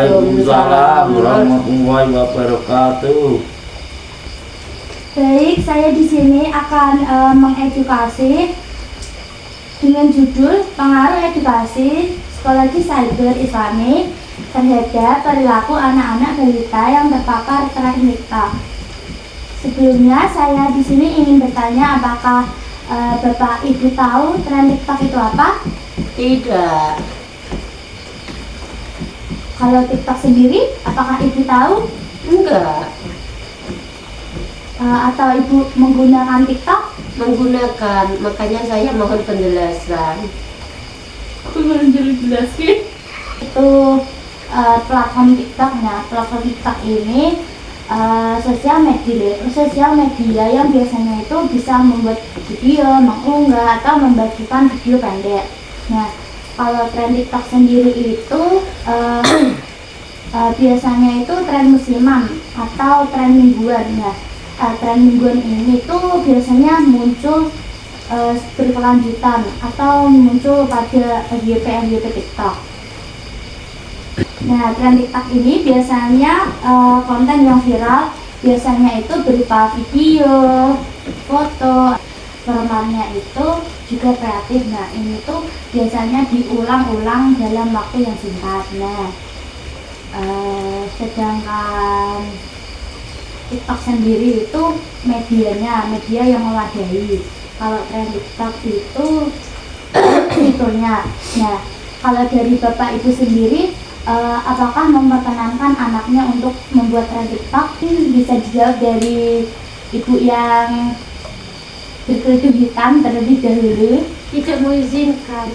Waalaikumsalam warahmatullahi wabarakatuh. Baik, saya di sini akan mengedukasi dengan judul pengaruh edukasi psikologi cyber Islami terhadap perilaku anak-anak balita yang terpapar tren TikTok. Sebelumnya saya di sini ingin bertanya, apakah Bapak Ibu tahu tren TikTok itu apa? Tidak. Kalau TikTok sendiri, apakah Ibu tahu? Enggak. Atau Ibu menggunakan TikTok? Menggunakan, makanya saya mohon penjelasan. Aku belum jelaskan. Itu platform TikTok. Nah, platform TikTok ini sosial media yang biasanya itu bisa membuat video, mengunggah atau membagikan video pendek. Nah, kalau tren TikTok sendiri itu biasanya itu tren musiman atau tren mingguan. Nah, tren mingguan ini tuh biasanya muncul berkelanjutan atau muncul pada FYP TikTok. Nah, tren TikTok ini biasanya konten yang viral, biasanya itu berupa video, foto, formatnya itu juga kreatif. Nah, ini tuh biasanya diulang-ulang dalam waktu yang singkat. Nah, sedangkan TikTok sendiri itu media yang mewadahi. Kalau tren TikTok itu fiturnya. Nah, kalau dari Bapak Ibu sendiri, apakah memperkenankan anaknya untuk membuat tren TikTok? Bisa dijawab dari Ibu yang berkerudung hitam terlebih dahulu. Tidak mengizinkan.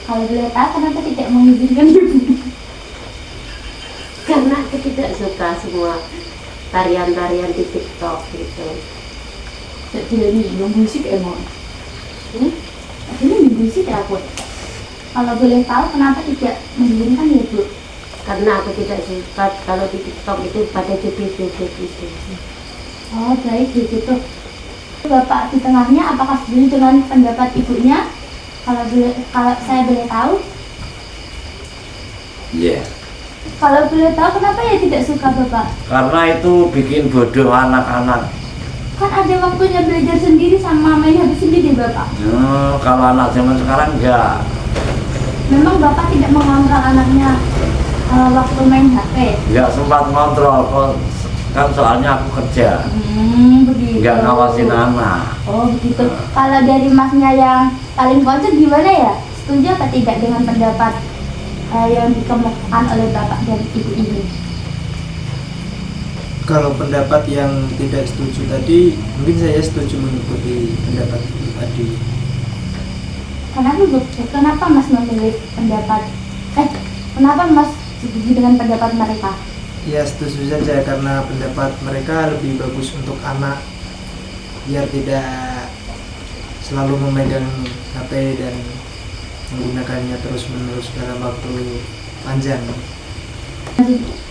Kalau boleh tahu kenapa tidak mengizinkan Ibu? Karena aku tidak suka semua tarian-tarian di TikTok gitu. Tidak musik emang. Akhirnya musik ya aku. Kalau boleh tahu kenapa tidak mengizinkan ya Bu? Karena aku tidak suka kalau di TikTok itu pada joget-joget gitu. Oh baik begitu. Bapak di tengahnya, apakah setuju dengan pendapat ibunya? Kalau saya boleh tahu? Iya. Kalau boleh tahu kenapa ya tidak suka Bapak? Karena itu bikin bodoh anak-anak. Kan ada waktunya belajar sendiri sama main HP sendiri Bapak. Kalau anak zaman sekarang enggak. Memang Bapak tidak mengontrol anaknya waktu main HP? Enggak sempat ngontrol, kan soalnya aku kerja. Begitu. Enggak ngawasin anak. Oh begitu. Kalau dari Masnya yang paling pojok gimana ya? Setuju atau tidak dengan pendapat yang dikemukakan oleh Bapak dan Ibu ini? Kalau pendapat yang tidak setuju tadi, mungkin saya setuju mengikuti pendapat itu tadi. Kenapa Mas memilih kenapa Mas setuju dengan pendapat mereka? Ya setuju saja, karena pendapat mereka lebih bagus untuk anak, biar tidak selalu memegang HP dan menggunakannya terus-menerus dalam waktu panjang.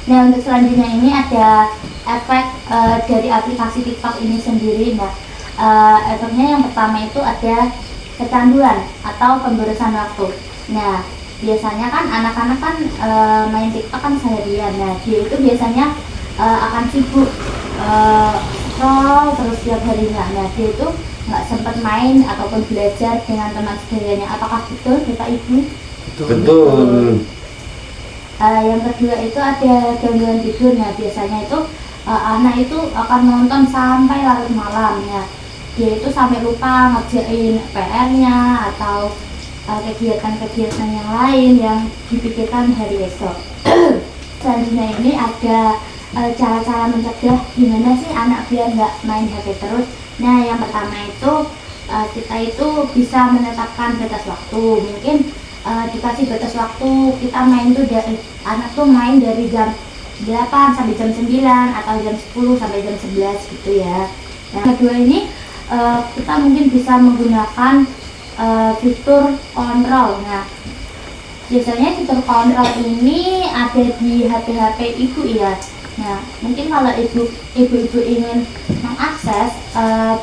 Nah, untuk selanjutnya ini ada efek dari aplikasi TikTok ini sendiri. Nah, efeknya yang pertama itu ada kecanduan atau pemborosan waktu. Nah, biasanya kan anak-anak kan main TikTok kan seharian. Nah, dia itu biasanya akan sibuk scroll terus setiap harinya. Nah, dia itu nggak sempat main ataupun belajar dengan teman sebagainya. Apakah betul Bapak Ibu? Betul. Yang kedua itu ada gangguan tidur. Nah, biasanya itu anak itu akan nonton sampai larut malam. Ya, dia itu sampai lupa ngerjain PR-nya atau kegiatan-kegiatan yang lain yang dipikirkan hari esok. Selanjutnya ini ada cara-cara mencegah gimana sih anak biar nggak main HP terus. Nah, yang pertama itu kita itu bisa menetapkan batas waktu. Mungkin dikasih batas waktu, kita main tuh dari anak tuh main dari jam 8 sampai jam 9 atau jam 10 sampai jam 11 gitu ya. Yang kedua ini kita mungkin bisa menggunakan fitur kontrol. Nah, biasanya fitur kontrol ini ada di HP-HP ibu ya. Nah, mungkin kalau ibu-ibu ingin mengakses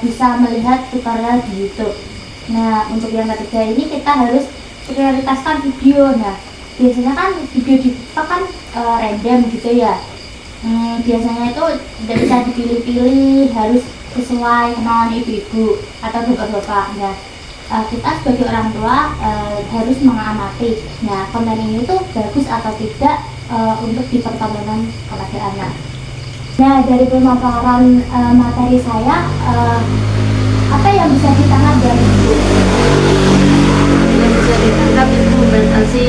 bisa melihat tutorial di YouTube. Nah, untuk yang ketiga ini kita harus prioritaskan video. Nah, biasanya kan video di TikTok kan random gitu ya. Biasanya itu tidak bisa dipilih-pilih, harus sesuai kemauan ibu-ibu atau bapak-bapak. Nah, kita sebagai orang tua harus mengamati. Nah, konten ini tuh bagus atau tidak untuk dipertontonkan kepada anak. Nah, dari pemaparan materi saya, apa yang bisa ditangkap dari ibu? Yang bisa ditangkap itu membatasi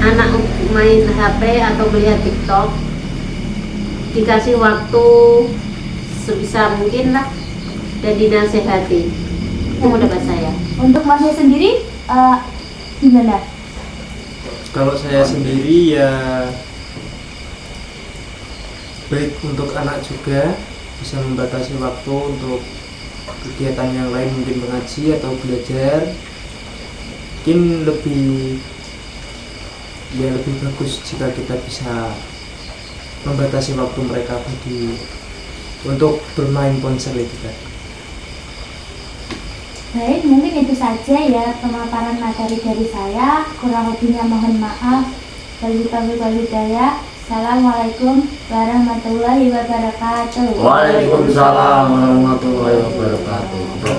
anak untuk main HP atau melihat TikTok, dikasih waktu sebisa mungkin lah dan dinasehati. Itu pendapat saya. Untuk masnya sendiri gimana? Kalau saya sendiri ya baik untuk anak juga bisa membatasi waktu untuk kegiatan yang lain, mungkin mengaji atau belajar. Mungkin lebih bagus jika kita bisa membatasi waktu mereka untuk bermain ponsel itu tadi. Baik, mungkin itu saja ya pemaparan materi dari saya. Kurang lebihnya mohon maaf. Wabillahi hidayah. Assalamualaikum warahmatullahi wabarakatuh. Waalaikumsalam warahmatullahi wabarakatuh.